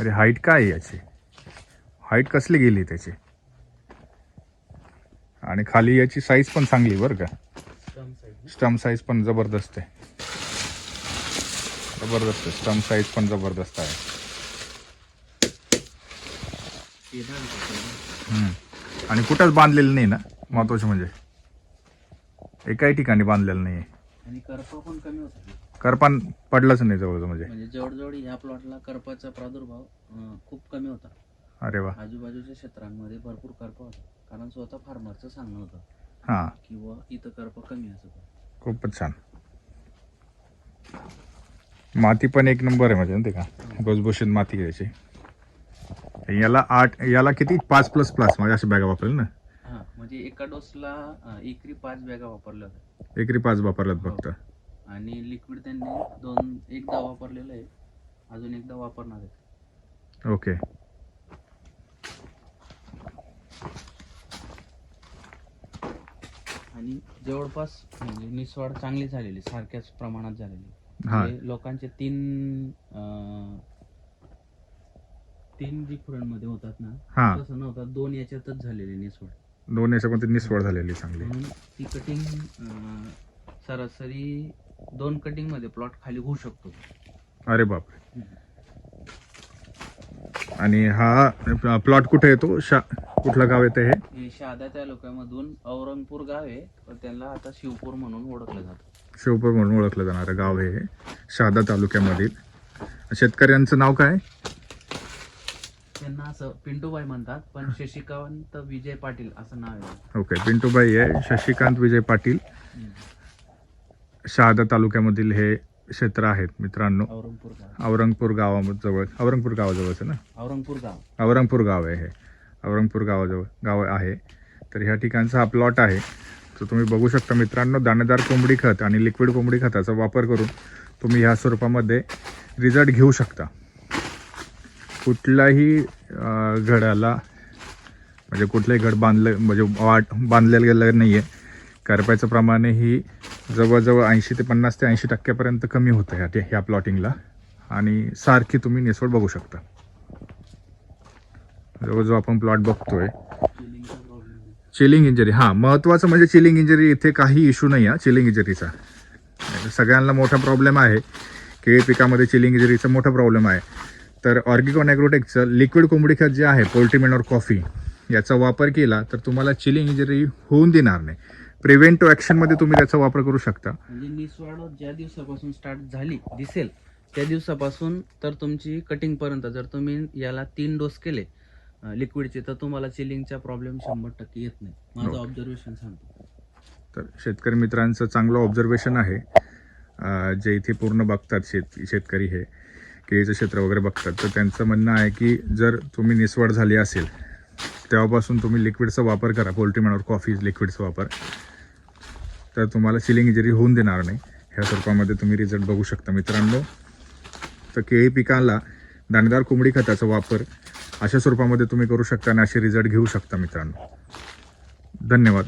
अरे हाईट काय आहे याची, हाईट कसली गेली त्याची. आणि खाली याची साईज पण चांगली बरं का, स्टम साईज पण जबरदस्त आहे, जबरदस्त स्टम साईज पण जबरदस्त आहे. आणि कुठंच बांधलेलं नाही ना, महत्वाचं म्हणजे एकाही ठिकाणी बांधलेलं नाही. आणि करपा पण कमी होता, करपान पडलंच नाही जवळ म्हणजे जवळजवळ ह्या प्लॉटला करपाचा प्रादुर्भाव खूप कमी होता. अरे वा. आजूबाजूच्या क्षेत्रांमध्ये भरपूर करपा होता, कारण स्वतः फार्मरचं सांगणं होतं हां किंवा इथं करपा कमी असं. खूपच छान. माती पण एक नंबर आहे म्हणजे ते का भुसभुशीत माती घ्यायची. याला 8, याला किती 5++ म्हणजे अशा बॅगा वापरेल ना. हां, म्हणजे एका डोसला एकरी 5 बॅगा वापरल्या होत्या. एकरी 5 वापरल्यात फक्त. आणि लिक्विड त्यांनी एकदा वापरलेलं आहे, अजून एकदा वापरणार आहे. ओके. आणि जवळपास म्हणजे निसवाड चांगली झालेली, सारख्याच प्रमाणात झालेली. हा. म्हणजे लोकांचे तीन जिखुरांमध्ये होतात ना, हा. तसं नव्हतं, 2 याच्यातच झालेली निसवड. 2 याच्यामध्ये निसवड झालेली चांगली. म्हणून ती कटिंग सरासरी 2 कटिंग मध्ये प्लॉट खाली होऊ शकतो. अरे बापरे. आणि हा प्लॉट कुठे येतो, कुठलं गाव येतं हे शहादा तालुक्यामधून औरंगपूर गाव आहे, पण त्याला आता शिवपूर म्हणून ओळखलं जातं. शिवपूर म्हणून ओळखलं जाणारं गाव हे शहादा तालुक्यामधील. शेतकऱ्यांचं नाव काय? त्यांना असं पिंटूबाई म्हणतात, पण शशिकांत विजय पाटील असं नाव आहे. ओके, पिंटूबाई आहे, शशिकांत विजय पाटील. शहादा तालुक्यामधील हे क्षेत्र आहेत मित्रांनो. औरंगपूर गावाजवळ, औरंगपूर गावाजवळच ना, औरंगपूर गाव आहे हे, औरंगपूर गावाजवळ गाव आहे. तर ह्या ठिकाणचा हा प्लॉट आहे. तर तुम्ही बघू शकता मित्रांनो, दाणेदार कोंबडी खत आणि लिक्विड कोंबडी खताचा वापर करून तुम्ही ह्या स्वरूपामध्ये रिझल्ट घेऊ शकता. कुठल्याही घडाला म्हणजे कुठलंही घड बांधलेलं गेलं नाही आहे. करपायचं प्रमाणेही जवळजवळ 80 ते 50 ते 80% कमी होतं ह्या प्लॉटिंगला. आणि सारखी तुम्ही निसवड बघू शकता. जो आपण प्लॉट बघतोय, चिलिंग इंजरी, हां महत्त्वाचं म्हणजे चिलिंग इंजरी, इथे काही इश्यू नाही आहे चिलिंग इंजरीचा. सगळ्यांना मोठा प्रॉब्लेम आहे, केळी पिकामध्ये चिलिंग इंजरीचा मोठा प्रॉब्लेम आहे. तर ऑर्गॅनिक ॲग्रोटेकचं लिक्विड कोंबडी खत जे आहे, पोल्ट्री मॅन्युअर कॉफी, याचा वापर केला तर तुम्हाला चिलिंग इंजरी होऊन देणार नाही. प्रिव्हेंटिव्ह ॲक्शनमध्ये तुम्ही त्याचा वापर करू शकता. म्हणजे निसवाड ज्या दिवसापासून स्टार्ट झाली दिसेल त्या दिवसापासून तर तुमची कटिंग पर्यंत जर तुम्ही याला 3 डोस केले लिक्विडचे, तर तुम्हाला चिलिंगचा प्रॉब्लेम 100% येत नाही, माझं ऑब्झर्वेशन सांगतो. तर शेतकरी मित्रांचं चांगलं ऑब्झर्वेशन आहे, जे इथे पूर्ण बघतात शेतकरी हे केळीचं क्षेत्र वगैरे बघतात. तर त्यांचं म्हणणं आहे की जर तुम्ही निसवड झाली असेल तेव्हापासून तुम्ही लिक्विडचा वापर करा, पोल्ट्री मॅन्युअर कॉफी लिक्विडचा वापर, तर तुम्हाला चिलिंग इंजरी होऊन देणार नाही. ह्या स्वरूपामध्ये तुम्ही रिझल्ट बघू शकता मित्रांनो. तर केळी पिकाला दाणेदार कोंबडी खताचा वापर अशा स्वरूपामध्ये तुम्ही करू शकता आणि असे रिझल्ट घेऊ शकता मित्रांनो. धन्यवाद.